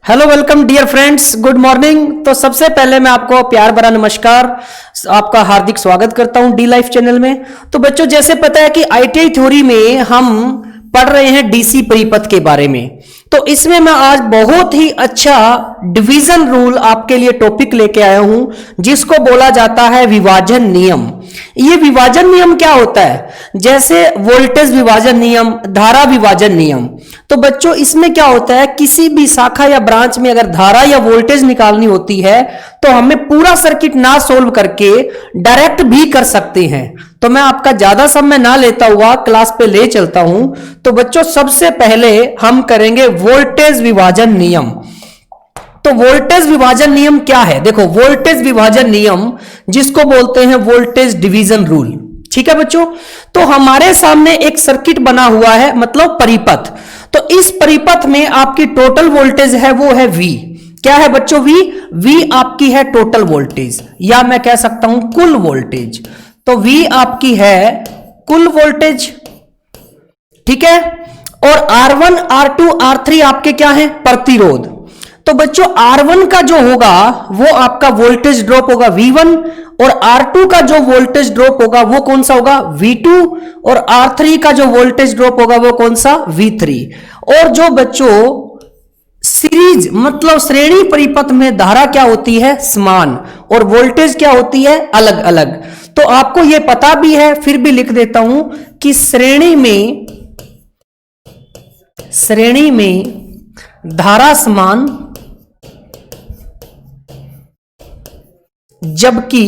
Hello welcome dear friends, good morning. तो सबसे पहले मैं आपको प्यार भरा नमस्कार, आपका हार्दिक स्वागत करता हूं डी लाइफ चैनल में। तो बच्चों, जैसे पता है कि आईटीआई थ्योरी में हम पढ़ रहे हैं डीसी परिपथ के बारे में। तो इसमें मैं आज बहुत ही अच्छा डिवीजन रूल आपके लिए टॉपिक लेके आया हूं, जिसको बोला जाता है विभाजन नियम। ये विभाजन नियम क्या होता है? जैसे वोल्टेज विभाजन नियम, धारा विभाजन नियम। तो बच्चों, इसमें क्या होता है, किसी भी शाखा या ब्रांच में अगर धारा या वोल्टेज निकालनी होती है तो हमें पूरा सर्किट ना सोल्व करके डायरेक्ट भी कर सकते हैं। तो मैं आपका ज्यादा समय ना लेता हुआ क्लास पे ले चलता हूं। तो बच्चों, सबसे पहले हम करेंगे वोल्टेज विभाजन नियम। तो वोल्टेज विभाजन नियम क्या है? देखो, वोल्टेज विभाजन नियम जिसको बोलते हैं वोल्टेज डिवीजन रूल। ठीक है बच्चों, तो हमारे सामने एक सर्किट बना हुआ है, मतलब परिपथ। तो इस परिपथ में आपकी टोटल वोल्टेज है वो है V। क्या है बच्चों? V आपकी है टोटल वोल्टेज, या मैं कह सकता हूं कुल वोल्टेज। तो V आपकी है कुल वोल्टेज, ठीक है। और R1, R2, R3 आपके क्या है? प्रतिरोध। तो बच्चों, R1 का जो होगा वो आपका वोल्टेज ड्रॉप होगा V1, और R2 का जो वोल्टेज ड्रॉप होगा वो कौन सा होगा? V2, और R3 का जो वोल्टेज ड्रॉप होगा वो कौन सा? V3। और जो बच्चों सीरीज मतलब श्रेणी परिपथ में धारा क्या होती है? समान, और वोल्टेज क्या होती है? अलग अलग। तो आपको यह पता भी है, फिर भी लिख देता हूं कि श्रेणी में धारा समान जबकि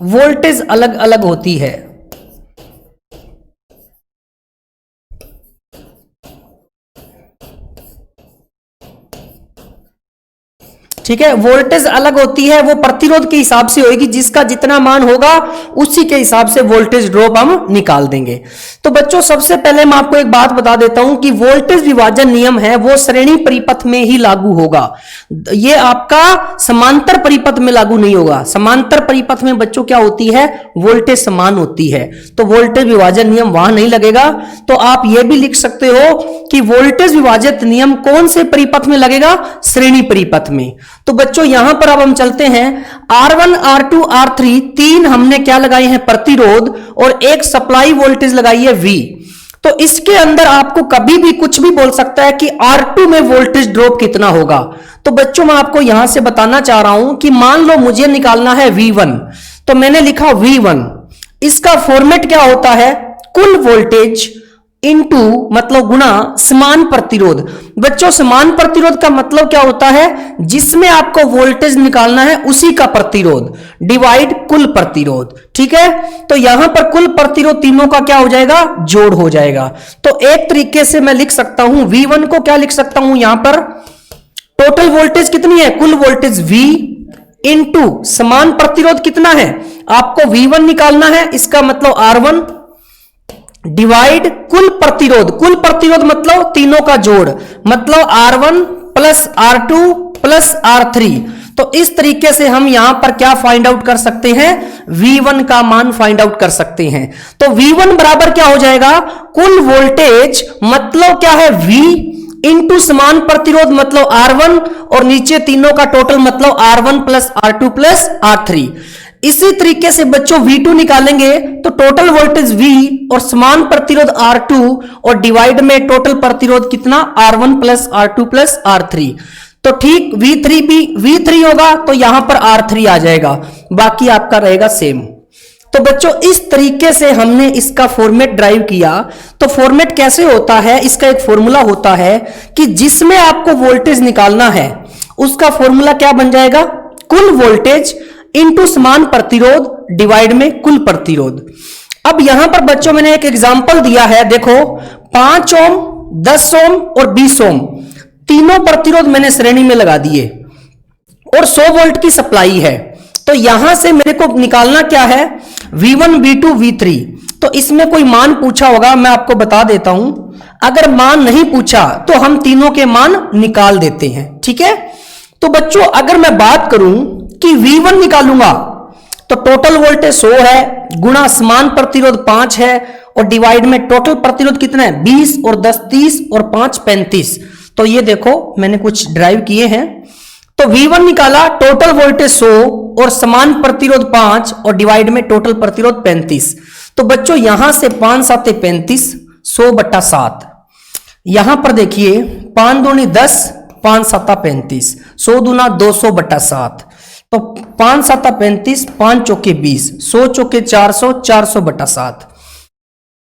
वोल्टेज अलग अलग होती है। ठीक है, वोल्टेज अलग होती है, वो प्रतिरोध के हिसाब से होगी, जिसका जितना मान होगा उसी के हिसाब से वोल्टेज ड्रॉप हम निकाल देंगे। तो बच्चों, सबसे पहले मैं आपको एक बात बता देता हूं कि वोल्टेज विभाजन नियम है वो श्रेणी परिपथ में ही लागू होगा। ये आपका समांतर परिपथ में लागू नहीं होगा। समांतर परिपथ में बच्चों क्या होती है? वोल्टेज समान होती है, तो वोल्टेज विभाजन नियम वहां नहीं लगेगा। तो आप ये भी लिख सकते हो कि वोल्टेज विभाजित नियम कौन से परिपथ में लगेगा? श्रेणी परिपथ में। तो बच्चों, यहां पर अब हम चलते हैं। R1, R2, R3 तीन हमने क्या लगाए हैं? प्रतिरोध, और एक सप्लाई वोल्टेज लगाई है V। तो इसके अंदर आपको कभी भी कुछ भी बोल सकता है कि R2 में वोल्टेज ड्रॉप कितना होगा। तो बच्चों, मैं आपको यहां से बताना चाह रहा हूं कि मान लो मुझे निकालना है V1, तो मैंने लिखा V1। इसका फॉर्मेट क्या होता है? कुल वोल्टेज इनटू मतलब गुणा समान प्रतिरोध। बच्चों, समान प्रतिरोध का मतलब क्या होता है? जिसमें आपको वोल्टेज निकालना है उसी का प्रतिरोध डिवाइड कुल प्रतिरोध। ठीक है, तो यहां पर कुल प्रतिरोध तीनों का क्या हो जाएगा? जोड़ हो जाएगा। तो एक तरीके से मैं लिख सकता हूं V1 को, क्या लिख सकता हूं यहां पर? टोटल वोल्टेज कितनी है? कुल वोल्टेज V इनटू समान प्रतिरोध कितना है? आपको V1 निकालना है, इसका मतलब R1 डिवाइड कुल प्रतिरोध। कुल प्रतिरोध मतलब तीनों का जोड़, मतलब R1 plus R2 plus R3। तो इस तरीके से हम यहां पर क्या फाइंड आउट कर सकते हैं? V1 का मान फाइंड आउट कर सकते हैं। तो V1 बराबर क्या हो जाएगा? कुल वोल्टेज मतलब क्या है? V इंटू समान प्रतिरोध मतलब R1, और नीचे तीनों का टोटल मतलब R1 plus R2 plus R3। इसी तरीके से बच्चों V2 निकालेंगे तो टोटल वोल्टेज V और समान प्रतिरोध R2, और डिवाइड में टोटल प्रतिरोध कितना? R1 plus R2 plus R3। तो ठीक V3 भी V3 होगा, तो यहां पर R3 आ जाएगा, बाकी आपका रहेगा सेम। तो बच्चों, इस तरीके से हमने इसका फॉर्मेट ड्राइव किया। तो फॉर्मेट कैसे होता है? इसका एक फॉर्मूला होता है कि जिसमें आपको वोल्टेज निकालना है उसका फॉर्मूला क्या बन जाएगा? कुल वोल्टेज इनटू समान प्रतिरोध डिवाइड में कुल प्रतिरोध। अब यहां पर बच्चों मैंने एक एग्जांपल दिया है, देखो 5 ओम, 10 ओम और 20 ओम तीनों प्रतिरोध मैंने श्रेणी में लगा दिए, और 100 वोल्ट की सप्लाई है। तो यहां से मेरे को निकालना क्या है? V1, V2, V3। तो इसमें कोई मान पूछा होगा, मैं आपको बता देता हूं। अगर मान नहीं पूछा तो हम तीनों के मान निकाल देते हैं। ठीक है, तो बच्चों, अगर मैं बात करूं कि V1 निकालूंगा तो टोटल वोल्टेज 100 है, गुणा समान प्रतिरोध 5 है, और डिवाइड में टोटल प्रतिरोध कितना है 20 और 10 30 और 5 35। तो ये देखो मैंने कुछ ड्राइव किए हैं। तो V1 निकाला, टोटल वोल्टेज 100 और समान प्रतिरोध 5 और डिवाइड में टोटल प्रतिरोध 35। तो बच्चों यहां से 5 7 35, 100/7। यहां पर देखिए 5 दूनी 10, 5 7 35, 100 दूना 200/7। तो 5 7 35, 5 चौके 20, 100 चौके 400, 400/7।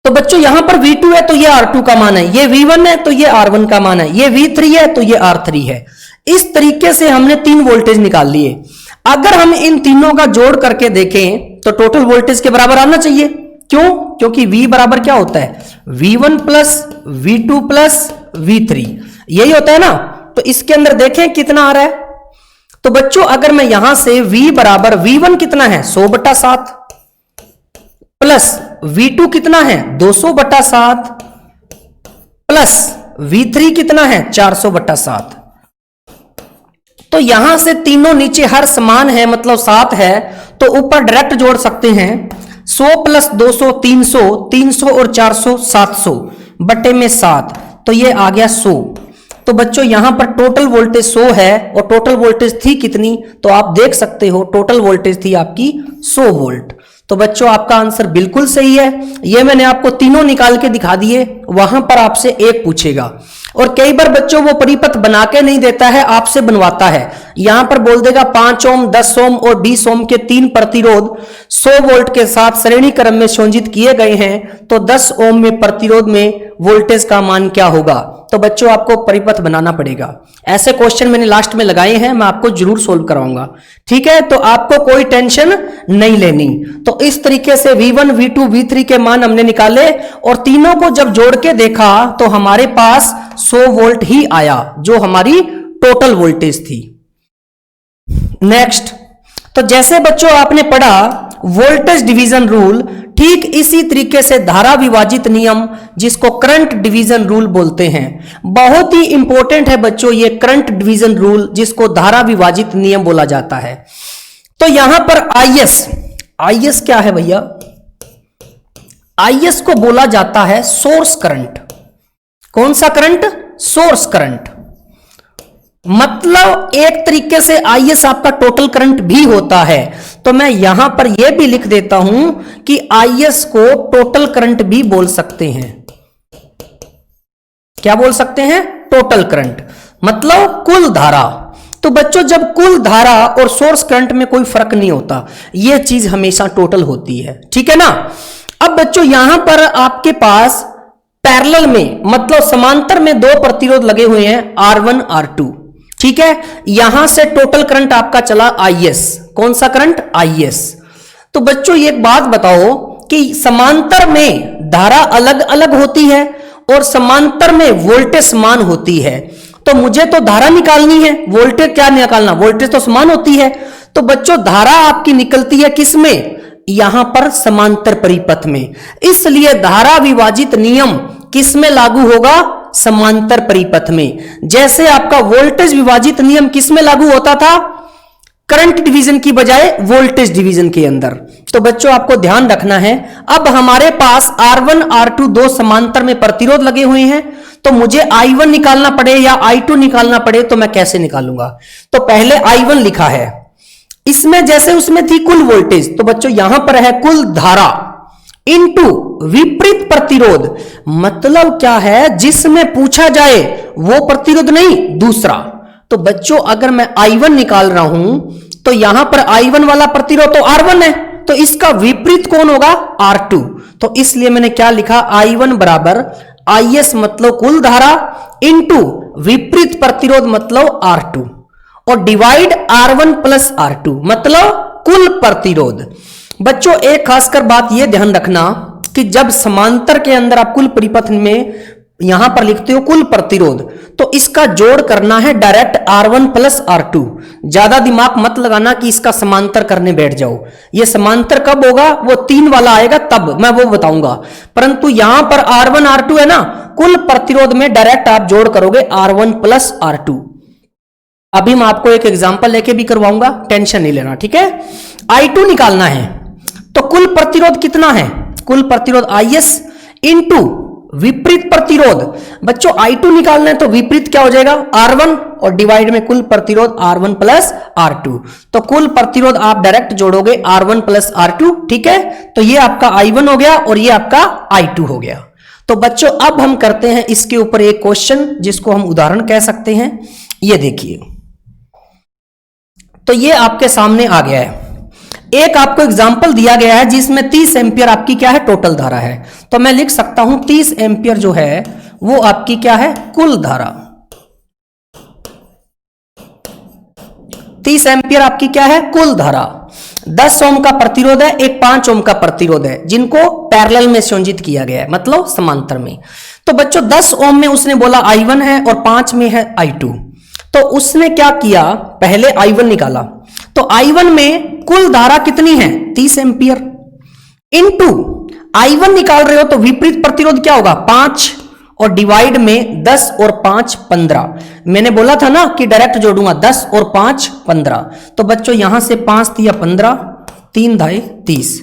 तो बच्चों यहां पर V2 है तो ये R2 का मान है, ये V1 है तो ये R1 का मान है, ये V3 है तो ये R3 है। इस तरीके से हमने 3 वोल्टेज निकाल लिए। अगर हम इन तीनों का जोड़ करके देखें तो टोटल वोल्टेज के बराबर आना चाहिए। क्यों? क्योंकि V बराबर क्या होता है V1 plus V2 plus V3, यही होता है ना। तो इसके अंदर देखें कितना आ रहा है। तो बच्चों अगर मैं यहां से V बराबर V1 कितना है 100/7 प्लस V2 कितना है 200/7 प्लस V3 कितना है 400/7। तो यहां से तीनों नीचे हर समान है मतलब 7 है, तो ऊपर डायरेक्ट जोड़ सकते हैं। 100 प्लस 200 300, 300 और 400 700 बटे में 7, तो ये आ गया 100। तो बच्चों यहां पर टोटल वोल्टेज 100 है और टोटल वोल्टेज थी कितनी, तो आप देख सकते हो टोटल वोल्टेज थी आपकी 100 वोल्ट। तो बच्चों आपका आंसर बिल्कुल सही है। ये मैंने आपको तीनों निकाल के दिखा दिए, वहां पर आपसे एक पूछेगा। और कई बार बच्चों वो परिपथ बना के नहीं देता है, आपसे बनवाता है। यहां पर बोल देगा 5 ओम 10 ओम और 20 ओम के 3 प्रतिरोध 100 वोल्ट के साथ श्रेणी क्रम में संयोजित किए गए हैं, तो 10 ओम में प्रतिरोध में वोल्टेज का मान क्या होगा। तो बच्चों आपको परिपथ बनाना पड़ेगा। ऐसे क्वेश्चन मैंने लास्ट में लगाए हैं, मैं आपको जरूर सोल्व कराऊंगा। ठीक है, तो आपको कोई टेंशन नहीं लेनी। तो इस तरीके से V1 V2 V3 के मान हमने निकाले और तीनों को जब जोड़ के देखा तो हमारे पास 100 वोल्ट ही आया, जो हमारी टोटल वोल्टेज थी। नेक्स्ट, तो जैसे बच्चों आपने पढ़ा वोल्टेज डिवीजन रूल, ठीक इसी तरीके से धारा विभाजित नियम, जिसको करंट डिवीजन रूल बोलते हैं। बहुत ही इंपॉर्टेंट है बच्चों ये करंट डिवीजन रूल, जिसको धारा विभाजित नियम बोला जाता है। तो यहां पर IS क्या है भैया? IS को बोला जाता है सोर्स करंट। कौन सा करंट? Source current. मतलब एक तरीके से IS आपका टोटल करंट भी होता है। तो मैं यहां पर यह भी लिख देता हूं कि IS को टोटल करंट भी बोल सकते हैं। क्या बोल सकते हैं? टोटल करंट, मतलब कुल धारा। तो बच्चों जब कुल धारा और सोर्स करंट में कोई फर्क नहीं होता, यह चीज हमेशा टोटल होती है। ठीक है ना। अब बच्चों यहां पर आपके पास पैरेलल में मतलब समांतर में 2 प्रतिरोध लगे हुए हैं R1 R2। ठीक है, यहां से टोटल करंट आपका चला IS। कौन सा करंट? IS। तो बच्चों एक बात बताओ कि समांतर में धारा अलग अलग होती है और समांतर में वोल्टेज समान होती है। तो मुझे तो धारा निकालनी है, वोल्टेज क्या निकालना? वोल्टेज तो समान होती है। तो बच्चों धारा आपकी निकलती है किस में? यहां पर समांतर परिपथ में। इसलिए धारा विभाजित नियम किस में लागू होगा? समांतर परिपथ में। जैसे आपका वोल्टेज विभाजित नियम किस में लागू होता था? करंट डिवीजन की बजाय वोल्टेज डिवीजन के अंदर। तो बच्चों आपको ध्यान रखना है, अब हमारे पास R1 R2 दो समांतर में प्रतिरोध लगे हुए हैं, तो मुझे I1 निकालना पड़े या I2 निकालना पड़े तो मैं कैसे निकालूंगा? तो पहले I1 लिखा है, इसमें जैसे उसमें थी कुल वोल्टेज, तो बच्चों यहां पर है कुल धारा इनटू विपरीत प्रतिरोध। मतलब क्या है? जिसमें पूछा जाए वो प्रतिरोध नहीं, दूसरा। तो बच्चों अगर मैं I1 निकाल रहा हूं तो यहां पर I1 वाला प्रतिरोध तो R1 है, तो इसका विपरीत कौन होगा? R2। तो इसलिए मैंने क्या लिखा? I1 बराबर IS मतलब कुल धारा इनटू विपरीत प्रतिरोध मतलब R2 और डिवाइड R1 प्लस R2 मतलब कुल प्रतिरोध। बच्चों एक खासकर बात यह ध्यान रखना कि जब समांतर के अंदर आप कुल परिपथ में यहां पर लिखते हो कुल प्रतिरोध, तो इसका जोड़ करना है डायरेक्ट R1 प्लस R2। ज्यादा दिमाग मत लगाना कि इसका समांतर करने बैठ जाओ। ये समांतर कब होगा? वो 3 वाला आएगा तब मैं वो बताऊंगा। परंतु यहां पर R1 R2 है ना, कुल प्रतिरोध में डायरेक्ट आप जोड़ करोगे R1 प्लस R2। अभी मैं आपको एक एग्जांपल लेके भी करवाऊंगा, टेंशन नहीं लेना, ठीक है। I2 निकालना है, तो कुल प्रतिरोध कितना है? कुल प्रतिरोध IS इंटू विपरीत प्रतिरोध। बच्चों I2 निकालना है तो विपरीत क्या हो जाएगा? R1 और डिवाइड में कुल प्रतिरोध R1 प्लस R2। तो कुल प्रतिरोध आप डायरेक्ट जोड़ोगे R1 प्लस R2, ठीक है। तो ये आपका I1 हो गया और ये आपका I2 हो गया। तो बच्चों अब हम करते हैं इसके ऊपर एक क्वेश्चन जिसको हम उदाहरण कह सकते हैं। ये देखिए, तो ये आपके सामने आ गया है। एक आपको एग्जाम्पल दिया गया है जिसमें 30 एम्पियर आपकी क्या है? टोटल धारा है। तो मैं लिख सकता हूं 30 एम्पियर जो है वो आपकी क्या है? कुल धारा। 30 एम्पियर आपकी क्या है? कुल धारा। 10 ओम का प्रतिरोध है, एक 5 ओम का प्रतिरोध है, जिनको पैरेलल में संयोजित किया गया है, मतलब समांतर में। तो बच्चों 10 ओम में उसने बोला I1 है और 5 में है I2। तो उसने क्या किया? पहले I1 निकाला। तो I1 में कुल धारा कितनी है? 30 एम्पियर इनटू I1 निकाल रहे हो तो विपरीत प्रतिरोध क्या होगा? 5 और डिवाइड में 10 और 5 15। मैंने बोला था ना कि डायरेक्ट जोड़ूंगा, 10 और 5 15। तो बच्चों यहां से 5 दिया 15, 3 धाई 30,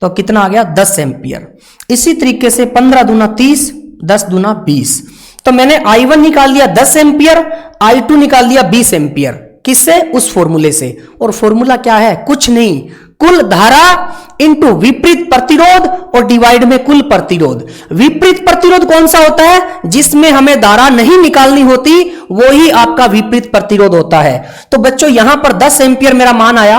तो कितना आ गया? 10 एम्पियर। इसी तरीके से 15 दूना 30, 10 दूना 20। तो मैंने I1 निकाल लिया 10 एम्पियर, I2 निकाल लिया 20 एम्पियर। किससे? उस फॉर्मूले से। और फॉर्मूला क्या है? कुछ नहीं, कुल धारा इंटू विपरीत प्रतिरोध और डिवाइड में कुल प्रतिरोध। विपरीत प्रतिरोध कौन सा होता है? जिसमें हमें धारा नहीं निकालनी होती, वो ही आपका विपरीत प्रतिरोध होता है। तो बच्चों यहां पर 10 एम्पियर मेरा मान आया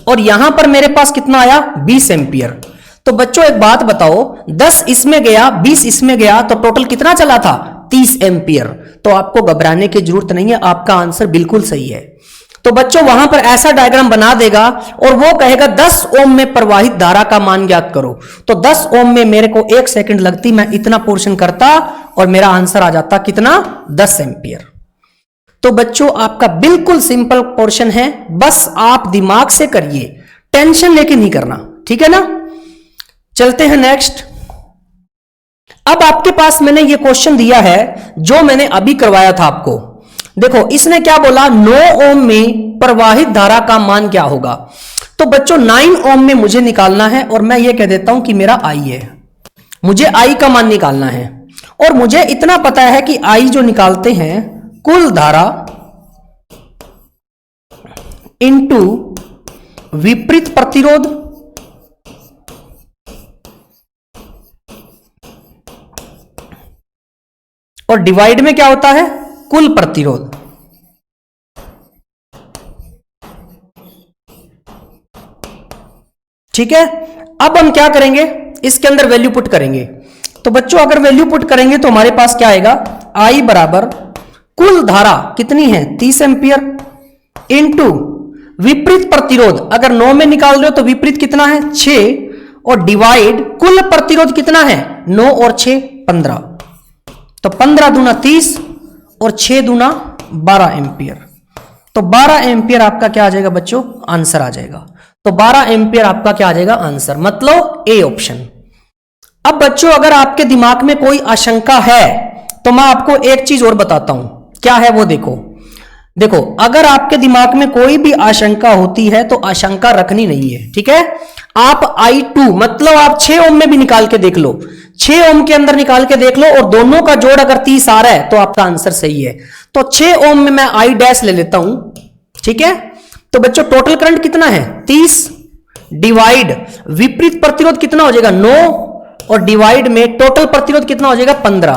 और यहां पर मेरे पास कितना आया? 20 एम्पियर। तो बच्चों एक बात बताओ, 10 इसमें गया, 20 इसमें गया, तो टोटल कितना चला था? 30 एम्पियर। तो आपको घबराने की जरूरत नहीं है, आपका आंसर बिल्कुल सही है। तो बच्चों वहां पर ऐसा डायग्राम बना देगा और वो कहेगा 10 ओम में प्रवाहित धारा का मान ज्ञात करो। तो 10 ओम में मेरे को 1 सेकंड लगती, मैं इतना पोर्शन करता और मेरा आंसर आ जाता कितना? 10 एम्पियर। तो बच्चों आपका बिल्कुल सिंपल पोर्शन है, बस आप दिमाग से करिए, टेंशन लेके नहीं करना, ठीक है ना। चलते हैं नेक्स्ट। अब आपके पास मैंने ये क्वेश्चन दिया है जो मैंने अभी करवाया था आपको। देखो इसने क्या बोला? 9 ओम में प्रवाहित धारा का मान क्या होगा? तो बच्चों 9 ओम में मुझे निकालना है और मैं ये कह देता हूं कि मेरा I है, मुझे I का मान निकालना है। और मुझे इतना पता है कि I जो निकालते हैं कुल धारा इंटू विपरीत प्रतिरोध और डिवाइड में क्या होता है? कुल प्रतिरोध। ठीक है, अब हम क्या करेंगे? इसके अंदर वैल्यू पुट करेंगे। तो बच्चों अगर वैल्यू पुट करेंगे तो हमारे पास क्या आएगा? I बराबर कुल धारा कितनी है? 30 एम्पियर इंटू विपरीत प्रतिरोध, अगर 9 में निकाल रहे हो तो विपरीत कितना है? 6 और डिवाइड कुल प्रतिरोध कितना है? 9 और 6 15। तो 15 दूना 30 और 6 दूना 12 एम्पियर। तो 12 एम्पियर आपका क्या आ जाएगा बच्चों? आंसर आ जाएगा। तो 12 एम्पियर आपका क्या आ जाएगा? आंसर, मतलब ए ऑप्शन। अब बच्चों अगर आपके दिमाग में कोई आशंका है तो मैं आपको एक चीज और बताता हूं, क्या है वो देखो। देखो अगर आपके दिमाग में कोई भी आशंका होती है तो आशंका रखनी नहीं है, ठीक है। आप I2 मतलब आप 6 ओम में भी निकाल के देख लो, 6 ओम के अंदर निकाल के देख लो और दोनों का जोड़ अगर 30 आ रहा है तो आपका आंसर सही है। तो 6 ओम में मैं I डैश ले लेता हूं, ठीक है। तो बच्चों टोटल करंट कितना है? 30 डिवाइड विपरीत प्रतिरोध कितना हो जाएगा? 9 और डिवाइड में टोटल प्रतिरोध कितना हो जाएगा? 15।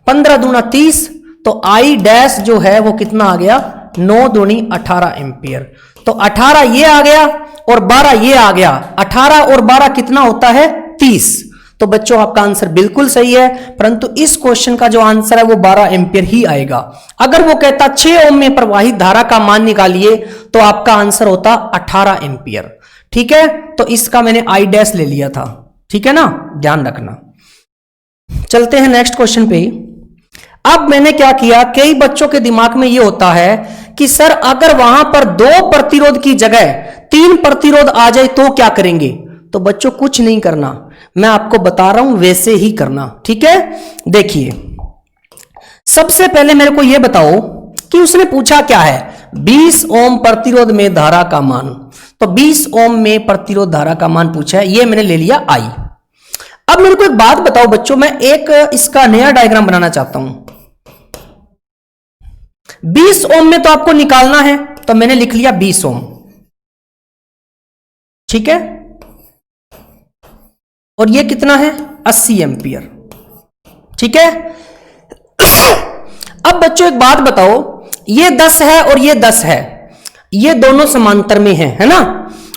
15 दूना 30, तो I डैश जो है वो कितना आ गया? 9 दूनी 18 एम्पियर। तो 18 ये आ गया और 12 ये आ गया। 18 और 12 कितना होता है? 30। तो बच्चों आपका आंसर बिल्कुल सही है, परंतु इस क्वेश्चन का जो आंसर है वो 12 एम्पियर ही आएगा। अगर वो कहता 6 ओम में प्रवाहित धारा का मान निकालिए तो आपका आंसर होता 18 एम्पियर, ठीक है। तो इसका मैंने I डैश ले लिया था, ठीक है ना, ध्यान रखना। चलते हैं नेक्स्ट क्वेश्चन पे। अब मैंने क्या किया, कई बच्चों के दिमाग में ये होता है कि सर अगर वहां पर 2 प्रतिरोध की जगह 3 प्रतिरोध आ जाए तो क्या करेंगे? तो बच्चों कुछ नहीं करना, मैं आपको बता रहा हूं वैसे ही करना, ठीक है। देखिए सबसे पहले मेरे को यह बताओ कि उसने पूछा क्या है, 20 ओम प्रतिरोध में धारा का मान। तो 20 ओम में प्रतिरोध धारा का मान पूछा है, ये मैंने ले लिया आई। अब मेरे को एक बात बताओ बच्चों, मैं एक इसका नया डायग्राम बनाना चाहता हूं। 20 ओम में तो आपको निकालना है, तो मैंने लिख लिया 20 ओम, ठीक है। और ये कितना है, 80 एम्पियर, ठीक है। अब बच्चों एक बात बताओ, ये 10 है और ये 10 है, ये दोनों समांतर में है ना।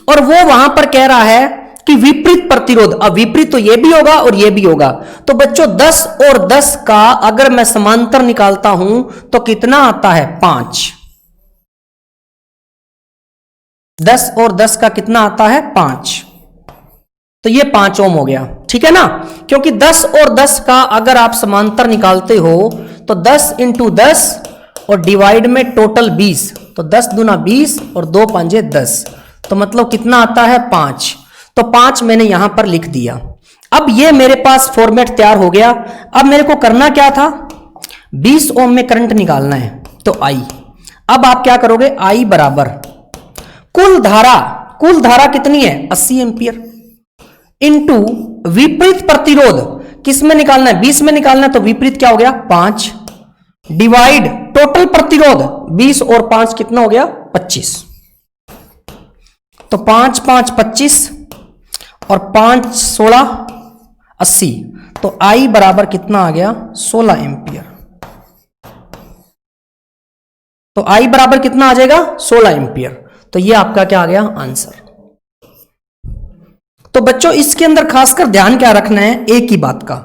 और वो वहां पर कह रहा है कि विपरीत प्रतिरोध, अब विपरीत तो ये भी होगा और ये भी होगा। तो बच्चों 10 और 10 का अगर मैं समांतर निकालता हूं तो कितना आता है, 5। 10 और 10 का कितना आता है, 5। तो ये 5 ओम हो गया, ठीक है ना। क्योंकि 10 और 10 का अगर आप समांतर निकालते हो तो 10 इंटू 10 और डिवाइड में टोटल 20, तो 10 दूना 20 और 2 5 10, तो मतलब कितना आता है, 5। तो 5 मैंने यहां पर लिख दिया। अब ये मेरे पास फॉर्मेट तैयार हो गया। अब मेरे को करना क्या था, 20 ओम में करंट निकालना है, तो आई। अब आप क्या करोगे, आई बराबर कुल धारा कितनी है, 80 एम्पियर, इंटू विपरीत प्रतिरोध, किस में निकालना है, 20 में निकालना है, तो विपरीत क्या हो गया, 5, डिवाइड टोटल प्रतिरोध 20 और 5 कितना हो गया, 25। तो 5 5 25 और 5 16 80, तो आई बराबर कितना आ गया, 16 एम्पियर। तो आई बराबर कितना आ जाएगा, 16 एम्पियर। तो ये आपका क्या आ गया, आंसर। तो बच्चों इसके अंदर खासकर ध्यान क्या रखना है, एक ही बात का।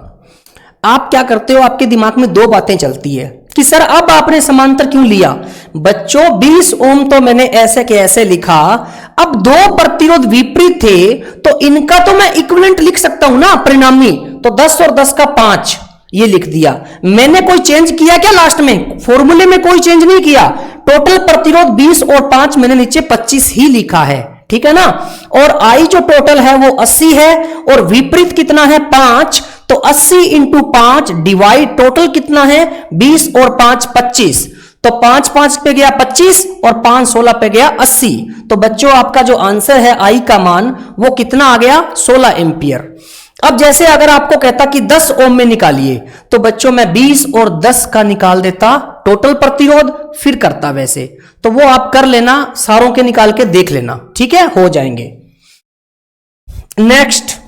आप क्या करते हो, आपके दिमाग में दो बातें चलती है कि सर अब आपने समांतर क्यों लिया। बच्चों 20 ओम तो मैंने ऐसे के ऐसे लिखा, अब दो प्रतिरोध विपरीत थे तो इनका तो मैं इक्विवेलेंट लिख सकता हूं ना, परिणामी। तो 10 और 10 का 5 ये लिख दिया। मैंने कोई चेंज किया क्या, लास्ट में फॉर्मूले में कोई चेंज नहीं किया। टोटल प्रतिरोध 20 और 5 मैंने नीचे 25 ही लिखा है, ठीक है ना। और आई जो टोटल है वो 80 है और विपरीत कितना है, 5। तो 80 इंटू 5 डिवाइड टोटल कितना है, 20 और 5 25। तो 5 5 पे गया 25 और 5 16 पे गया 80। तो बच्चों आपका जो आंसर है आई का मान वो कितना आ गया, 16 एम्पियर। अब जैसे अगर आपको कहता कि 10 ओम में निकालिए, तो बच्चों मैं 20 और 10 का निकाल देता टोटल प्रतिरोध, फिर करता वैसे। तो वो आप कर लेना, सारों के निकाल के देख लेना, ठीक है, हो जाएंगे। नेक्स्ट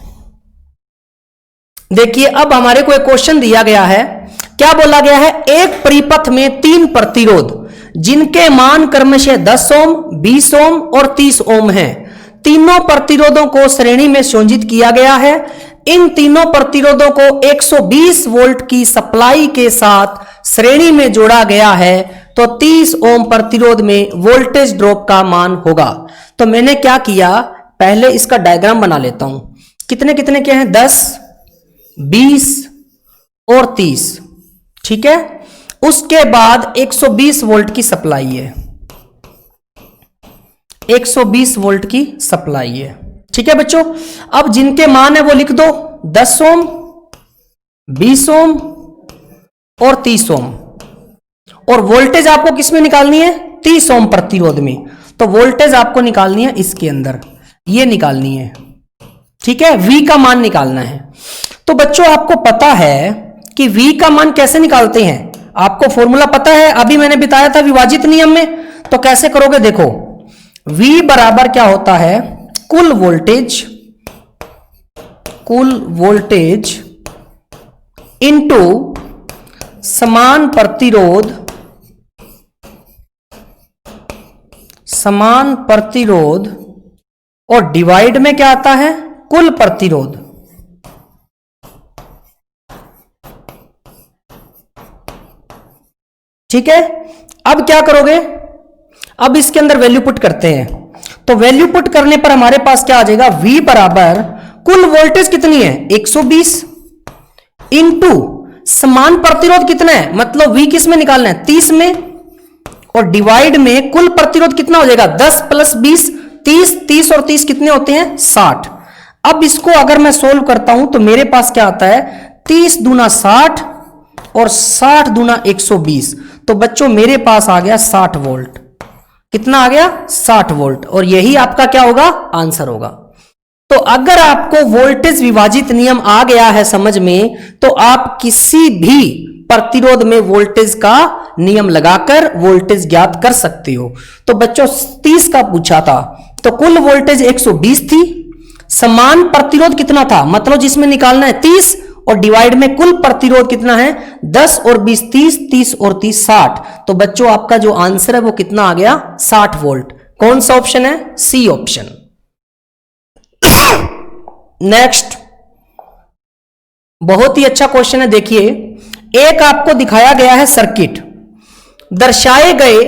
देखिए, अब हमारे को एक क्वेश्चन दिया गया है। क्या बोला गया है, एक परिपथ में 3 प्रतिरोध जिनके मान क्रमशः 10 ओम 20 ओम और 30 ओम हैं, तीनों प्रतिरोधों को श्रेणी में संयोजित किया गया है। इन तीनों प्रतिरोधों को 120 वोल्ट की सप्लाई के साथ श्रेणी में जोड़ा गया है, तो 30 ओम प्रतिरोध में वोल्टेज ड्रॉप का मान होगा। तो मैंने क्या किया, पहले इसका डायग्राम बना लेता हूं। कितने कितने के हैं, 10 20 और 30, ठीक है। उसके बाद 120 वोल्ट की सप्लाई है, 120 वोल्ट की सप्लाई है, ठीक है बच्चों। अब जिनके मान है वो लिख दो, 10 ओम 20 ओम और 30 ओम। और वोल्टेज आपको किस में निकालनी है, 30 ओम प्रतिरोध में। तो वोल्टेज आपको निकालनी है इसके अंदर, ये निकालनी है, ठीक है, V का मान निकालना है। तो बच्चों आपको पता है कि V का मान कैसे निकालते हैं, आपको फॉर्मूला पता है, अभी मैंने बताया था विभाजित नियम में। तो कैसे करोगे, देखो V बराबर क्या होता है, कुल वोल्टेज इंटू समान प्रतिरोध और डिवाइड में क्या आता है, कुल प्रतिरोध। ठीक है, अब क्या करोगे, अब इसके अंदर वैल्यू पुट करते हैं। तो वैल्यू पुट करने पर हमारे पास क्या आ जाएगा, V बराबर कुल वोल्टेज कितनी है 120 इंटू समान प्रतिरोध कितना है, मतलब V किस में निकालना है 30 में, और डिवाइड में कुल प्रतिरोध कितना हो जाएगा 10 प्लस 20 30, 30 और 30 कितने होते हैं 60। अब इसको अगर मैं सोल्व करता हूं तो मेरे पास क्या आता है 30 दूना 60 और 60 दूना 120, तो बच्चों मेरे पास आ गया 60 वोल्ट। कितना आ गया? 60 वोल्ट। और यही आपका क्या होगा? आंसर होगा। तो अगर आपको वोल्टेज विभाजित नियम आ गया है समझ में, तो आप किसी भी प्रतिरोध में वोल्टेज का नियम लगाकर वोल्टेज ज्ञात कर सकते हो। तो बच्चों 30 का पूछा था, तो कुल वोल्टेज 120 थी, समान प्रतिरोध कितना था, मतलब जिसमें निकालना है 30, और डिवाइड में कुल प्रतिरोध कितना है 10 और 20 30, 30 और 30 60। तो बच्चों आपका जो आंसर है वो कितना आ गया? 60 वोल्ट। कौन सा ऑप्शन है? C option. नेक्स्ट, बहुत ही अच्छा क्वेश्चन है। देखिए, एक आपको दिखाया गया है सर्किट, दर्शाए गए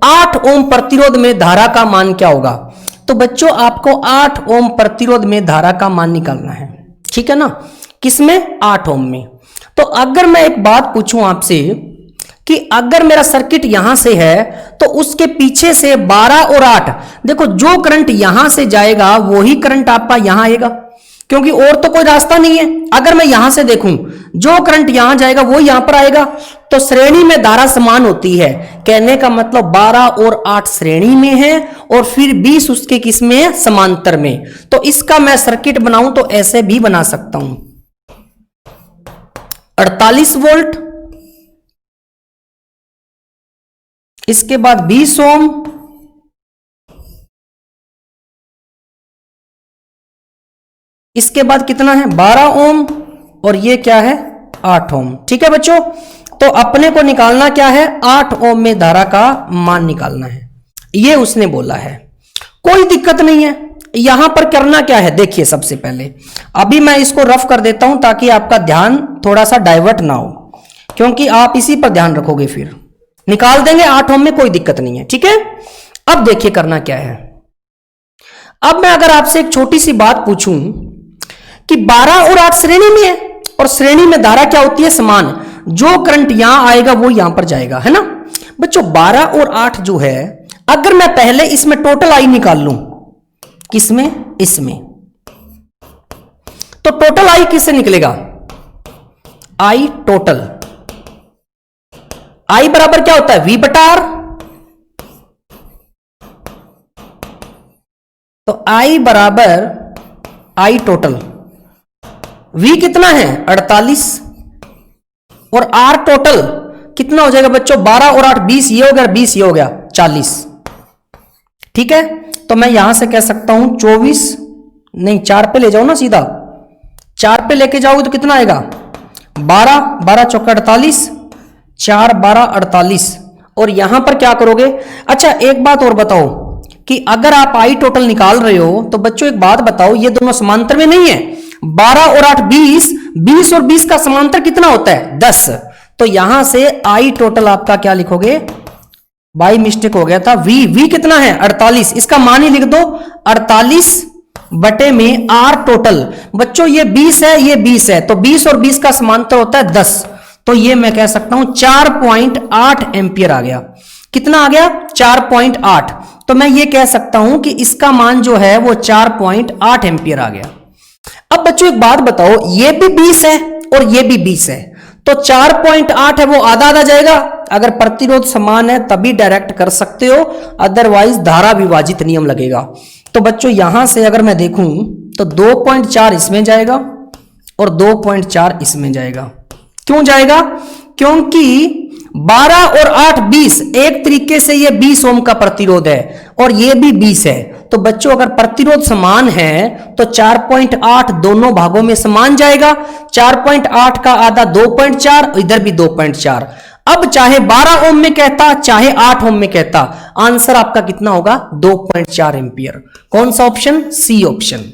8 ओम प्रतिरोध में धारा का मान क्या होगा? तो बच्चों आपको 8 ओम प्रतिरोध में धारा का मान निकालना है, ठीक है ना? किसमें? 8 ओम में। तो अगर मैं एक बात पूछूं आपसे कि अगर मेरा सर्किट यहां से है तो उसके पीछे से 12 और 8, देखो जो करंट यहां से जाएगा वही करंट आपका यहां आएगा, क्योंकि और तो कोई रास्ता नहीं है। अगर मैं यहां से देखूं, जो करंट यहां जाएगा वो यहां पर आएगा, तो श्रेणी में धारा समान होती है। कहने का मतलब 12 और 8 श्रेणी में है और फिर 20 उसके किस में है? समांतर में। तो इसका मैं सर्किट बनाऊं तो ऐसे भी बना सकता हूं, 48 वोल्ट, इसके बाद 20 ओम, इसके बाद कितना है? 12 ओम, और ये क्या है? 8 ओम। ठीक है बच्चों, तो अपने को निकालना क्या है? 8 ओम में धारा का मान निकालना है, ये उसने बोला है। कोई दिक्कत नहीं है। यहां पर करना क्या है? देखिए, सबसे पहले अभी मैं इसको रफ कर देता हूं ताकि आपका ध्यान थोड़ा सा डाइवर्ट ना हो, क्योंकि आप इसी पर ध्यान रखोगे, फिर निकाल देंगे 8 ओम में, कोई दिक्कत नहीं है। ठीक है, अब देखिए करना क्या है। अब मैं अगर आपसे एक छोटी सी बात पूछूं कि 12 और 8 श्रेणी में है, और श्रेणी में धारा क्या होती है? समान। जो करंट यहां आएगा वो यहां पर जाएगा, है ना बच्चों? 12 और 8 जो है, अगर मैं पहले इसमें टोटल आई निकाल लूं, किसमें? इसमें, तो टोटल आई किससे निकलेगा? आई टोटल। आई बराबर क्या होता है? V बटा R। तो आई बराबर आई टोटल। V कितना है? 48, और R टोटल कितना हो जाएगा बच्चों? 12 और 8 20, ये हो गया 20, ये हो गया 40। ठीक है, तो मैं यहां से कह सकता हूं 24, नहीं 4 पे ले जाओ ना, सीधा 4 पे लेके जाओगे तो कितना आएगा? 12, 12 चौका 48, 4 12 48। और यहां पर क्या करोगे? अच्छा एक बात और बताओ कि अगर आप आई टोटल निकाल रहे हो तो बच्चों एक बात बताओ, ये दोनों समांतर में नहीं है। 12 और 8 20, 20 और 20 का समांतर कितना होता है? 10। तो यहां से आई टोटल आपका क्या लिखोगे? बाई मिस्टेक हो गया था, V कितना है? 48। इसका मान ही लिख दो 48 बटे में R टोटल। बच्चों ये 20 है, ये 20 है, तो 20 और 20 का समांतर होता है 10। तो ये मैं कह सकता हूं 4.8 एम्पियर आ गया। कितना आ गया? 4.8। तो मैं ये कह सकता हूं कि इसका मान जो है वो 4.8 एम्पियर आ गया। अब बच्चों एक बात बताओ, ये भी 20 है और ये भी 20 है, तो 4.8 है वो आधा आधा जाएगा। अगर प्रतिरोध समान है तभी डायरेक्ट कर सकते हो, अदरवाइज धारा विभाजित नियम लगेगा। तो बच्चों यहां से अगर मैं देखूं तो 2.4 इसमें जाएगा और 2.4 इसमें जाएगा। क्यों जाएगा? क्योंकि 12 और 8 20, एक तरीके से ये 20 ओम का प्रतिरोध है और ये भी 20 है। तो बच्चों अगर प्रतिरोध समान है तो 4.8 दोनों भागों में समान जाएगा। 4.8 का आधा 2.4, इधर भी 2.4। अब चाहे 12 ओम में कहता चाहे 8 ओम में कहता, आंसर आपका कितना होगा? 2.4 एम्पियर। कौन सा ऑप्शन? C option.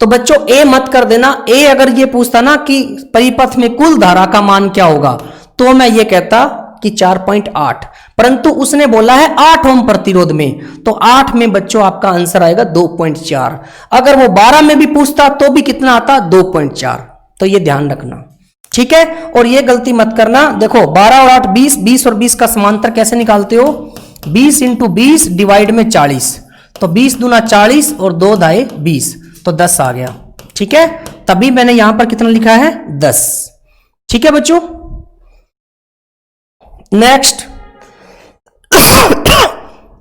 तो बच्चों ए मत कर देना। ए अगर ये पूछता ना कि परिपथ में कुल धारा का मान क्या होगा, तो मैं ये कहता कि 4.8, परंतु उसने बोला है 8 ओम प्रतिरोध में, तो 8 में बच्चों आपका आंसर आएगा 2.4। अगर वो 12 में भी पूछता तो भी कितना आता? 2.4। तो ये ध्यान रखना, ठीक है? और ये गलती मत करना। देखो 12 और 8 20, 20 और 20 का समांतर कैसे निकालते हो? 20 इंटू 20 डिवाइड में 40, तो 20 दूना 40 और 2 दाए 20, तो 10 आ गया। ठीक है, तभी मैंने यहां पर कितना लिखा है? 10। ठीक है बच्चों, नेक्स्ट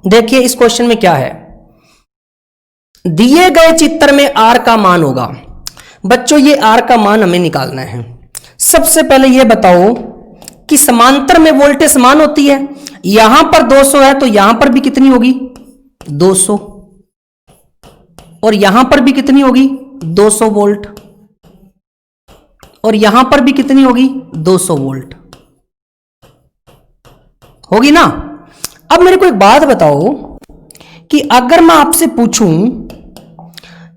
देखिए इस क्वेश्चन में क्या है, दिए गए चित्र में आर का मान होगा। बच्चों ये आर का मान हमें निकालना है। सबसे पहले ये बताओ कि समांतर में वोल्टेज समान होती है। यहां पर 200 है तो यहां पर भी कितनी होगी 200, और यहां पर भी कितनी होगी 200 वोल्ट, और यहां पर भी कितनी होगी 200 वोल्ट होगी ना। अब मेरे को एक बात बताओ कि अगर मैं आपसे पूछूं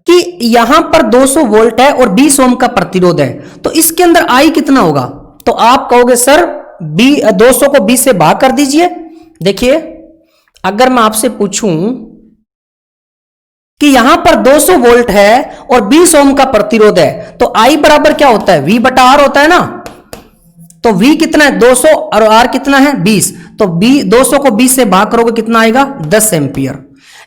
कि यहां पर 200 वोल्ट है और 20 ओम का प्रतिरोध है तो इसके अंदर आई कितना होगा, तो आप कहोगे सर 200 को 20 से भाग कर दीजिए। देखिए अगर मैं आपसे पूछूं कि यहां पर 200 वोल्ट है और 20 ओम का प्रतिरोध है तो आई बराबर क्या होता है V बटा R होता है ना। तो V कितना है 200 और R कितना है 20, तो 200 को 20 से भाग करोगे कितना आएगा 10 एम्पियर।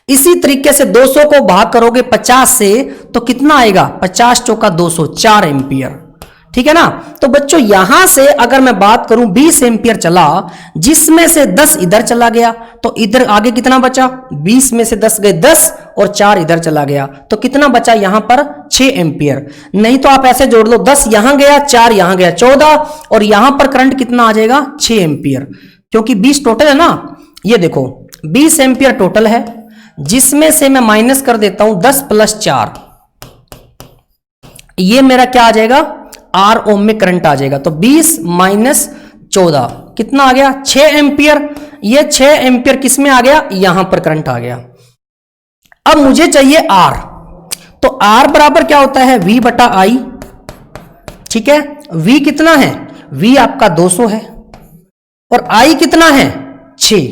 इसी तरीके से 200 को भाग करोगे 50 से तो कितना आएगा 50 चौका 200 4 एम्पियर, ठीक है ना। तो बच्चों यहां से अगर मैं बात करूं 20 एम्पियर चला जिसमें से 10 इधर चला गया तो इधर आगे कितना बचा, 20 में से 10 गए 10 और 4 इधर चला गया तो कितना बचा यहां पर 6 एम्पियर। नहीं तो आप ऐसे जोड़ लो 10 यहां गया 4 यहां गया 14 और यहां पर करंट कितना आ जाएगा 6 एम्पियर, क्योंकि 20 टोटल है ना। ये देखो 20 एम्पियर टोटल है जिसमें से मैं माइनस कर देता हूं 10 + 4, ये मेरा क्या आ जाएगा R ओम में करंट आ जाएगा। तो 20 - 14 कितना आ गया 6 एम्पियर। ये 6 एम्पियर किस में आ गया, यहां पर करंट आ गया। अब मुझे चाहिए R, तो R बराबर क्या होता है V बटा I, ठीक है। V कितना है, V आपका 200 है और I कितना है 6,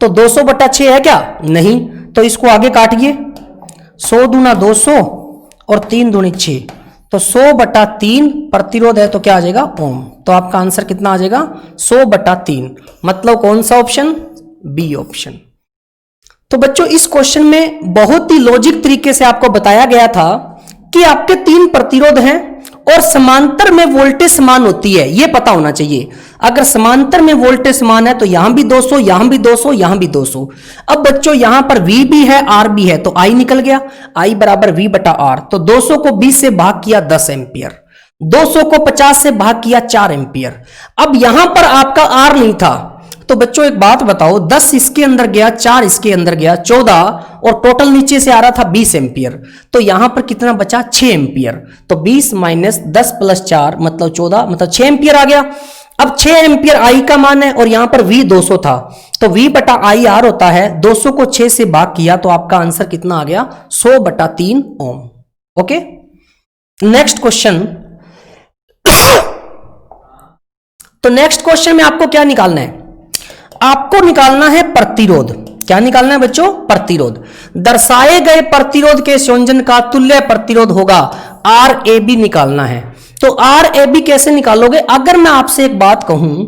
तो 200 बटा 6 है क्या, नहीं, तो इसको आगे काटिए 100 दूना 200 और 3 दूनी 6, तो 100 बटा 3 प्रतिरोध है तो क्या आ जाएगा ओम। तो आपका आंसर कितना आ जाएगा 100 बटा 3, मतलब कौन सा ऑप्शन, बी ऑप्शन। तो बच्चों इस क्वेश्चन में बहुत ही लॉजिक तरीके से आपको बताया गया था कि आपके 3 प्रतिरोध हैं और समांतर में वोल्टेज समान होती है, यह पता होना चाहिए। अगर समांतर में वोल्टेज समान है तो यहां भी 200 यहां भी 200 यहां भी 200। अब बच्चों यहां पर V भी है R भी है तो I निकल गया, I बराबर V बटा R। तो 200 को 20 से भाग किया 10 एम्पियर, 200 को 50 से भाग किया 4 एम्पियर। अब यहां पर आपका R नहीं था तो बच्चों एक बात बताओ 10 इसके अंदर गया 4 इसके अंदर गया 14 और टोटल नीचे से आ रहा था 20 एम्पियर, तो यहां पर कितना बचा 6 एम्पियर। तो 20 - 10 + 4 मतलब 14, मतलब 6 एम्पियर आ गया। अब 6 एम्पियर आई का मान है और यहां पर V 200 था तो V बटा आई R होता है, 200 को 6 से भाग किया तो आपका आंसर कितना आ गया 100 बटा 3 ओम। Okay next question. तो नेक्स्ट क्वेश्चन में आपको क्या निकालना है, आपको निकालना है प्रतिरोध। क्या निकालना है बच्चों, प्रतिरोध। दर्शाए गए प्रतिरोध के संयोजन का तुल्य प्रतिरोध होगा RAB निकालना है। तो RAB कैसे निकालोगे, अगर मैं आपसे एक बात कहूं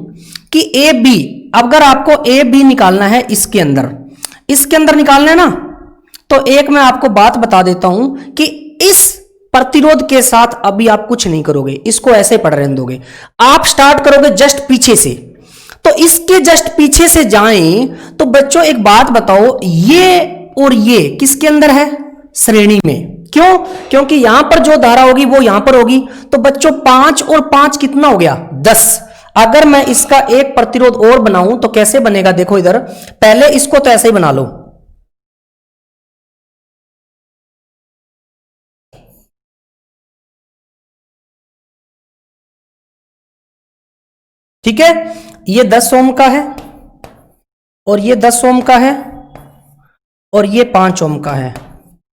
कि AB, अगर आपको AB निकालना है इसके अंदर निकालना है ना, तो एक मैं आपको बात बता देता हूं कि इस प्रतिरोध के साथ अभी आप कुछ नहीं करोगे, इसको ऐसे पढ़ रहने दोगे। आप स्टार्ट करोगे जस्ट पीछे से, तो इसके जस्ट पीछे से जाएं तो बच्चों एक बात बताओ ये और ये किसके अंदर है, श्रेणी में। क्यों, क्योंकि यहां पर जो धारा होगी वो यहां पर होगी। तो बच्चों 5 और 5 कितना हो गया 10। अगर मैं इसका एक प्रतिरोध और बनाऊं तो कैसे बनेगा, देखो इधर, पहले इसको तो ऐसे ही बना लो, ठीक है। ये 10 ओम का है और ये 10 ओम का है और ये 5 ओम का है,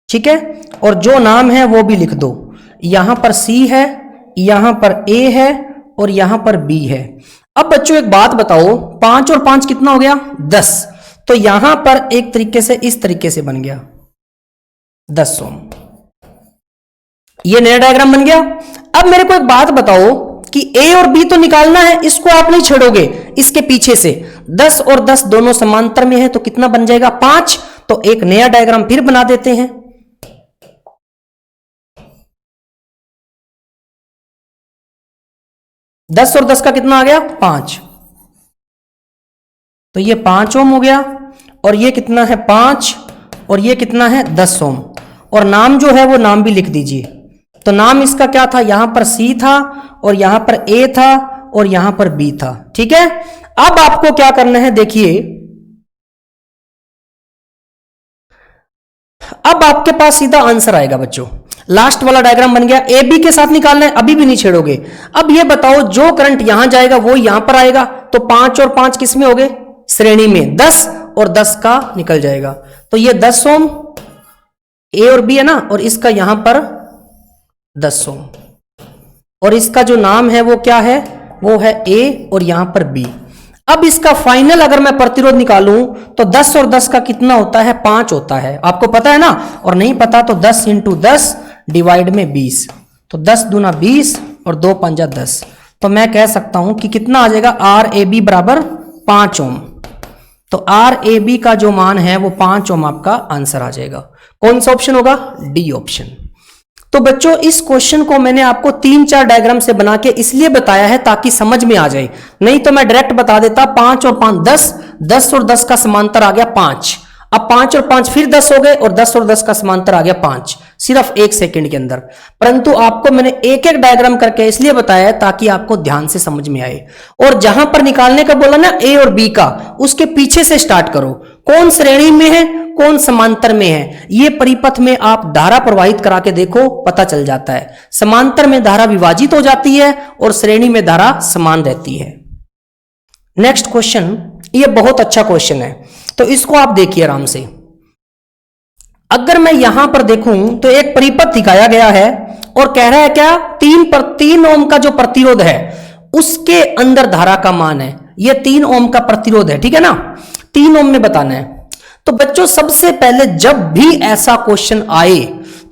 ठीक है। और जो नाम है वो भी लिख दो, यहां पर C है, यहां पर A है और यहां पर B है। अब बच्चों एक बात बताओ 5 और 5 कितना हो गया 10, तो यहां पर एक तरीके से इस तरीके से बन गया 10 ओम, ये नया डायग्राम बन गया। अब मेरे को एक बात बताओ कि A और B तो निकालना है, इसको आप नहीं छोड़ोगे, इसके पीछे से 10 और 10 दोनों समांतर में है तो कितना बन जाएगा 5। तो एक नया डायग्राम फिर बना देते हैं। 10 और 10 का कितना आ गया 5। तो ये 5 ओम हो गया, और ये कितना है 5, और ये कितना है 10 ओम। और नाम जो है वो नाम भी लिख दीजिए। तो नाम इसका क्या था, यहां पर सी था, और यहां पर ए था, और यहां पर बी था। ठीक है, अब आपको क्या करना है, देखिए अब आपके पास सीधा आंसर आएगा बच्चों। लास्ट वाला डायग्राम बन गया, ए बी के साथ निकालना है, अभी भी नहीं छेड़ोगे। अब ये बताओ जो करंट यहां जाएगा वो यहां पर आएगा, तो 5 और 5 किस में हो गए, श्रेणी में, 10 और 10 का निकल जाएगा। तो ये 10 ओम ए और बी है ना, और इसका यहां पर 10 ओम, और इसका जो नाम है वो क्या है, वो है ए, और यहां पर बी। अब इसका फाइनल अगर मैं प्रतिरोध निकालूं तो 10 और 10 का कितना होता है, 5 होता है। आपको पता है ना, और नहीं पता तो 10 × 10 डिवाइड में 20, तो 10 दूना 20 और 2 पंजा 10। तो मैं कह सकता हूं कि कितना आ जाएगा, आर ए बी बराबर 5 ओम। तो आर ए बी का जो मान है वो 5 ओम आपका आंसर आ जाएगा। कौन सा ऑप्शन होगा, डी ऑप्शन। तो बच्चों इस क्वेश्चन को मैंने आपको 3-4 डायग्राम से बना के इसलिए बताया है ताकि समझ में आ जाए, नहीं तो मैं डायरेक्ट बता देता 5 और 5 10, 10 और 10 का समांतर आ गया 5। अब 5 और 5 फिर 10 हो गए, और 10 और 10 का समांतर आ गया 5, सिर्फ 1 सेकंड के अंदर। परंतु आपको मैंने एक एक डायग्राम करके इसलिए बताया है ताकि आपको ध्यान से समझ में आए। और जहां पर निकालने का बोला ना ए और बी का, उसके पीछे से स्टार्ट करो, कौन श्रेणी में है कौन समांतर में है, ये परिपथ में आप धारा प्रवाहित करा के देखो, पता चल जाता है। समांतर में धारा विभाजित हो जाती है और श्रेणी में धारा समान रहती है। नेक्स्ट क्वेश्चन, ये बहुत अच्छा क्वेश्चन है, तो इसको आप देखिए आराम से। अगर मैं यहां पर देखूं तो एक परिपथ दिखाया गया है और कह रहा है क्या, 3 ओम का जो प्रतिरोध है उसके अंदर धारा का मान है। ये 3 ओम का प्रतिरोध है, ठीक है ना, 3 ओम में बताना है। तो बच्चों सबसे पहले जब भी ऐसा क्वेश्चन आए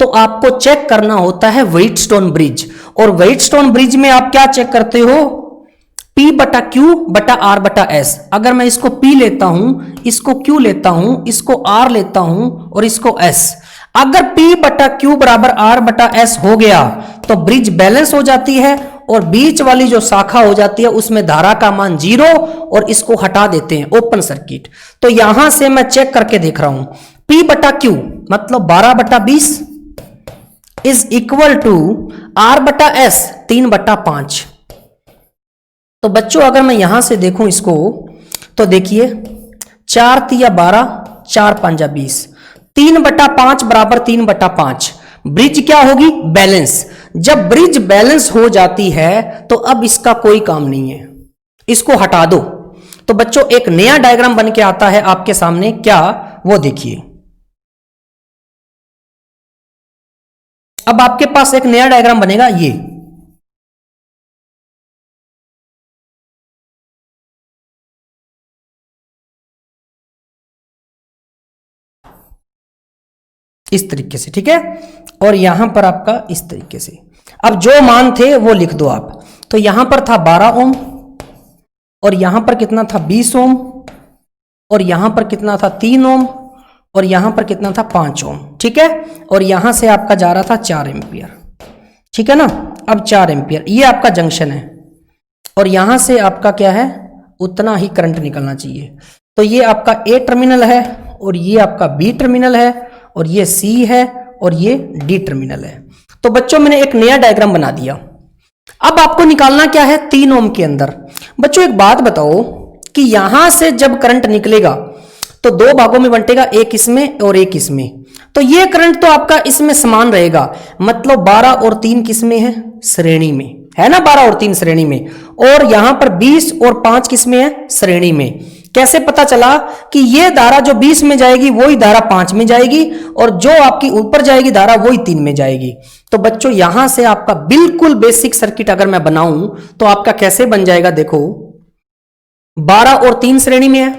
तो आपको चेक करना होता है व्हाइटस्टोन ब्रिज। और व्हाइटस्टोन ब्रिज में आप क्या चेक करते हो, P/Q/R/S। अगर मैं इसको P लेता हूं, इसको Q लेता हूं, इसको R लेता हूं और इसको S, अगर P/Q बराबर R/S हो गया तो ब्रिज बैलेंस हो जाती है, और बीच वाली जो शाखा हो जाती है उसमें धारा का मान 0, और इसको हटा देते हैं, ओपन सर्किट। तो यहां से मैं चेक करके देख रहा हूं, P/Q मतलब 12/20 इज इक्वल टू R/S 3/5। तो बच्चों अगर मैं यहां से देखूं इसको, तो देखिए 4 × 12, 4 × 5 20, 3/5 बराबर 3/5। ब्रिज क्या होगी, बैलेंस। जब ब्रिज बैलेंस हो जाती है तो अब इसका कोई काम नहीं है, इसको हटा दो। तो बच्चों एक नया डायग्राम बन के आता है आपके सामने, क्या वो देखिए। अब आपके पास एक नया डायग्राम बनेगा, ये इस तरीके से, ठीक है, और यहां पर आपका इस तरीके से। अब जो मान थे वो लिख दो आप। तो यहां पर था 12 ओम, और यहां पर कितना था 20 ओम, और यहां पर कितना था 3 ओम, और यहां पर कितना था 5 ओम, ठीक है। और यहां से आपका जा रहा था 4 एम्पियर, ठीक है ना। अब 4 एम्पियर ये आपका जंक्शन है, और यहां से आपका क्या है, उतना ही करंट निकलना चाहिए। तो ये आपका ए टर्मिनल है, और ये आपका बी टर्मिनल है, और ये सी है, और ये डी टर्मिनल है। तो बच्चों मैंने एक नया डायग्राम बना दिया। अब आपको निकालना क्या है, 3 ओम के अंदर। बच्चों एक बात बताओ कि यहां से जब करंट निकलेगा तो 2 भागों में बंटेगा, एक इसमें और एक इसमें। तो ये करंट तो आपका इसमें समान रहेगा, मतलब 12 और 3 किसमें है, श्रेणी में है ना, 12 और 3 श्रेणी में। और यहां पर 20 और 5 किसमें है, श्रेणी में। कैसे पता चला कि ये धारा जो 20 में जाएगी वही धारा 5 में जाएगी, और जो आपकी ऊपर जाएगी धारा वही 3 में जाएगी। तो बच्चों यहां से आपका बिल्कुल बेसिक सर्किट अगर मैं बनाऊं तो आपका कैसे बन जाएगा, देखो 12 और 3 श्रेणी में है,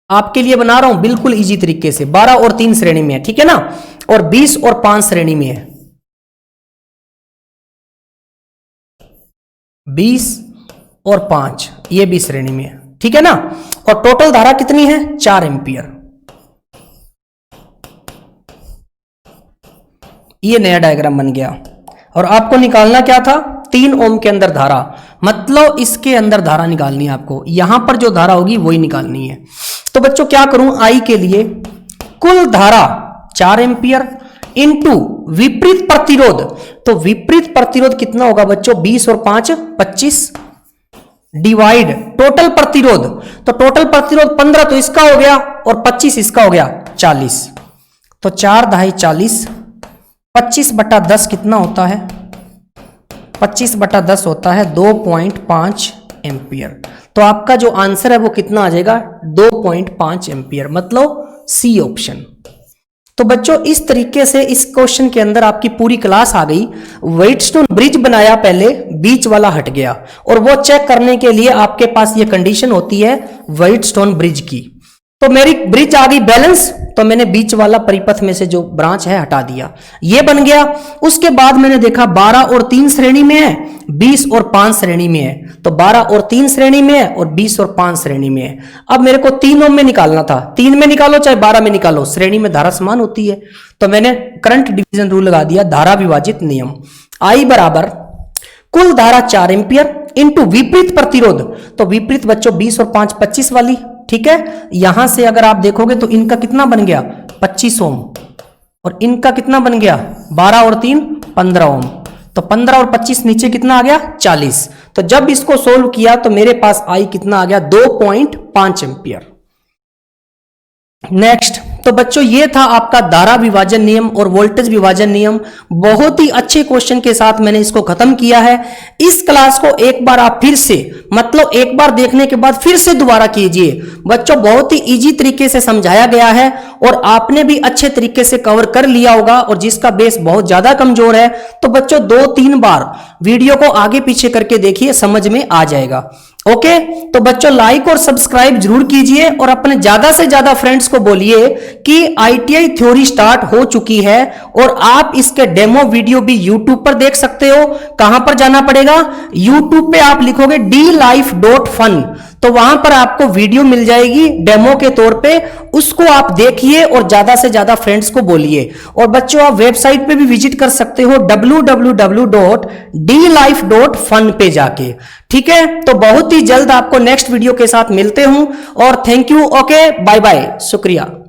आपके लिए बना रहा हूं बिल्कुल इजी तरीके से। 12 और 3 श्रेणी में है, ठीक है ना, और 20 और 5 श्रेणी में है, 20 और 5 ये भी श्रेणी में है, ठीक है ना। और टोटल धारा कितनी है, 4 एम्पियर। ये नया डायग्राम बन गया। और आपको निकालना क्या था, 3 ओम के अंदर धारा, मतलब इसके अंदर धारा निकालनी है आपको, यहां पर जो धारा होगी वही निकालनी है। तो बच्चों क्या करूं, आई के लिए कुल धारा 4 एम्पियर इनटू विपरीत प्रतिरोध, तो विपरीत प्रतिरोध कितना होगा बच्चों, 20 और 5 25 डिवाइड टोटल प्रतिरोध, तो टोटल प्रतिरोध 15 तो इसका हो गया और 25 इसका हो गया 40, तो 4 दहाई 40, 25/10 कितना होता है, 25/10 होता है 2.5 एम्पियर। तो आपका जो आंसर है वो कितना आ जाएगा, 2.5 एम्पियर, मतलब सी ऑप्शन। तो बच्चों इस तरीके से इस क्वेश्चन के अंदर आपकी पूरी क्लास आ गई। व्हाइटस्टोन ब्रिज बनाया पहले, बीच वाला हट गया, और वो चेक करने के लिए आपके पास ये कंडीशन होती है व्हाइटस्टोन ब्रिज की। तो मेरी ब्रिज आ गई बैलेंस, तो मैंने बीच वाला परिपथ में से जो ब्रांच है हटा दिया, ये बन गया। उसके बाद मैंने देखा 12 और 3 श्रेणी में है, 20 और 5 श्रेणी में है, तो 12 और 3 श्रेणी में है और 20 और 5 श्रेणी में है। अब मेरे को 3 ओम में निकालना था, 3 में निकालो चाहे 12 में निकालो, श्रेणी में धारा समान होती है। तो मैंने करंट डिवीजन रूल लगा दिया, धारा विभाजित नियम। आई बराबर कुल धारा 4 एम्पियर इंटू विपरीत प्रतिरोध, तो विपरीत बच्चों 20 और 5 25 वाली, ठीक है। यहां से अगर आप देखोगे तो इनका कितना बन गया 25 ओम, और इनका कितना बन गया 12 और 3 15 ओम, तो 15 और 25 नीचे कितना आ गया 40। तो जब इसको सोल्व किया तो मेरे पास आई कितना आ गया 2.5 एम्पियर। नेक्स्ट, तो बच्चों ये था आपका धारा विभाजन नियम और वोल्टेज विभाजन नियम। बहुत ही अच्छे क्वेश्चन के साथ मैंने इसको खत्म किया है। इस क्लास को एक बार आप फिर से, मतलब एक बार देखने के बाद फिर से दोबारा कीजिए बच्चों, बहुत ही इजी तरीके से समझाया गया है और आपने भी अच्छे तरीके से कवर कर लिया होगा। और जिसका बेस बहुत ज्यादा कमजोर है तो बच्चों 2-3 बार वीडियो को आगे पीछे करके देखिए, समझ में आ जाएगा। ओके, तो बच्चों लाइक और सब्सक्राइब जरूर कीजिए और अपने ज्यादा से ज्यादा फ्रेंड्स को बोलिए कि आईटीआई थ्योरी स्टार्ट हो चुकी है और आप इसके डेमो वीडियो भी यूट्यूब पर देख सकते हो। कहां पर जाना पड़ेगा, यूट्यूब पे आप लिखोगे dlife.fun, तो वहां पर आपको वीडियो मिल जाएगी डेमो के तौर पे, उसको आप देखिए और ज्यादा से ज्यादा फ्रेंड्स को बोलिए। और बच्चों आप वेबसाइट पे भी विजिट कर सकते हो www.dlife.fun पे जाके, ठीक है। तो बहुत ही जल्द आपको नेक्स्ट वीडियो के साथ मिलते हूं और thank you, okay, bye bye, शुक्रिया।